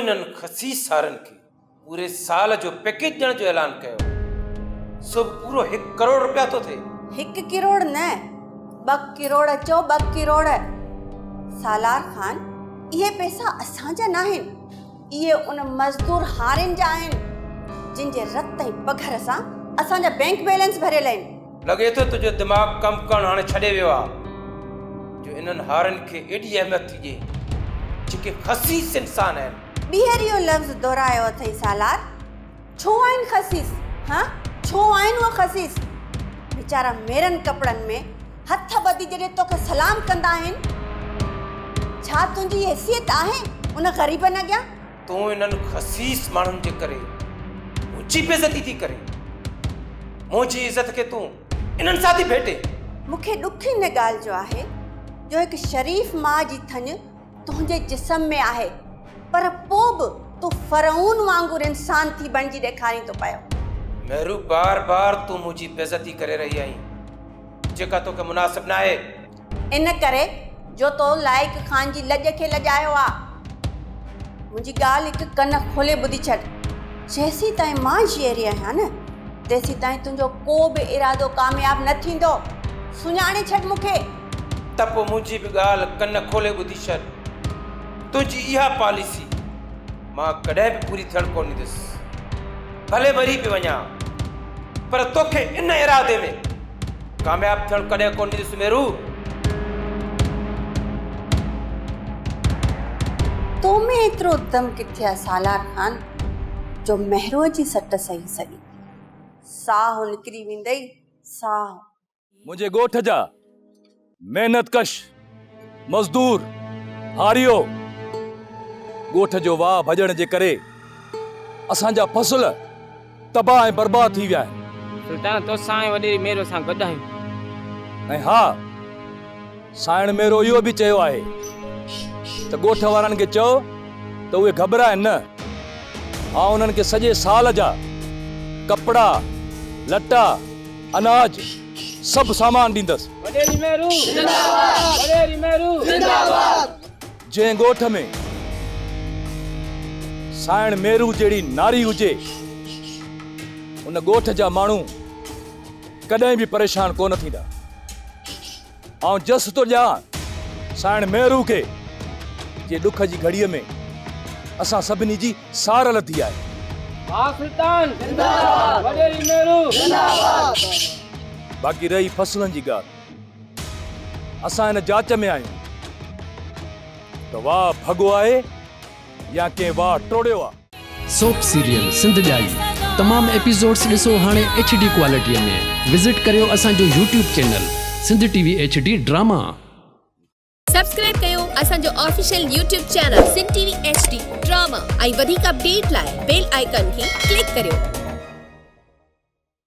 इन्हनि ख़सीस सारनि खे पूरे साल जो पैकेज ॾियण जो ऐलान कयो। सो पूरो 1 करोड़ रुपया तो थे। 1 करोड़ न, 2 करोड़ चो, 2 करोड़। सालार खान, इहे पैसा असांजा न आहिनि, इहे उन मज़दूर हारिन जा आहिनि जिन जे रत ऐं पघर सां असांजा बैंक बैलेंस भरियल आहिनि। लॻे थो तुंहिंजो दिमाग़ कमु करणु हाणे छॾे वियो आहे जो इन्हनि हारनि खे एॾी अहमियत थी ॾिए जेके ख़सीस इंसान आहिनि। ॿीहर इहो लफ़्ज़ दोहरायो अथई सालार। छो आहिनि ख़सीस? हाँ, छो आहिनि उहे ख़सीस? वीचारा मेरनि कपिड़नि में हथ ॿधी जॾहिं तोखे सलाम कंदा आहिनि, छा तुंहिंजी हैसियत आहे उन ग़रीबनि अॻियां? तूं इन्हनि ख़सीस माण्हुनि जे करे मुंहिंजी बेइज़ती थी करे, मुंहिंजी इज़त खे तूं इन्हनि सां थी भेटे। मूंखे ॾुख हिन ॻाल्हि जो आहे जो हिकु शरीफ़ माउ जी थञ तुंहिंजे जिस्म में आहे, पर पोइ बि तूं फ़रऊन वांगुरु इंसान थी बणिजी ॾेखारी थो पियो। मेहरू बार बार तूं मुंहिंजी बेइज़ती करे रही आहीं जेका तोखे मुनासिब न आहे। इन करे जो तो लाइक ख़ान जी लॼ खे लॼायो आहे। मुंहिंजी ॻाल्हि हिकु कन खोले ॿुधी छॾ। जेसीं ताईं मां जीअरी आहियां न, तेसीं ताईं तुंहिंजो को बि इरादो कामयाबु न थींदो। सुञाणे छॾ मूंखे। त पोइ मुंहिंजी बि ॻाल्हि कन खोले ॿुधी छॾ। तुंहिंजी इहा पॉलिसी मां कॾहिं बि पूरी थियणु कोन ॾींदुसि, भले मरी पई वञा, पर तोखे इन इरादे में कामयाबु थियणु कॾहिं कोन ॾींदुसि। मेरू, तो में एतिरो दम किथे आहे सालार खान जो महरूअ जी सट सही सघी? साहु निकिरी वेंदई, साहु। मुंहिंजे ॻोठ जा मेहनतकश मज़दूर हारियो ॻोठ जो वाह भॼण जे करे असांजा फसल तबाह ऐं बर्बाद थी विया आहिनि। सुल्तान, तो साईं वॾेरी मेरो सां गॾु आहियूं। ऐं हा, साइण मेरो इहो बि चयो आहे त ॻोठ वारनि खे चओ त उहे घबराइनि न। मां उन्हनि खे सॼे साल जा कपिड़ा, लटा, अनाज सभु सामान ॾींदसि। वॾेरी मेरो जिंदाबाद, वॾेरी मेरो जिंदाबाद। जंहिं ॻोठ में साइण मेरू जहिड़ी नारी हुजे, उन ॻोठ जा माण्हू कॾहिं बि परेशान कोन थींदा। ऐं जस तो ॼाण साइण मेरू खे जे ॾुख जी घड़ीअ में असां सभिनी जी सार लथी आहे। हा सुल्तान जिंदाबाद, वॾेरी मेरो जिंदाबाद। बाक़ी रही फसलनि जी ॻाल्हि, असां हिन जांच में आहियूं त वाह भॻो आहे या कंहिं वाह टोड़ियो आहे। सोप सीरियल सिंध जाई तमाम एपिसोड्स ॾिसो हाणे HD क्वालिटीअ में। विज़िट करियो असांजो YouTube channel Sindh TV HD drama. Subscribe कयो असांजो official YouTube channel Sindh TV HD drama ऐं वधीक अपडेट लाइ बेल आइकन खे क्लिक करियो।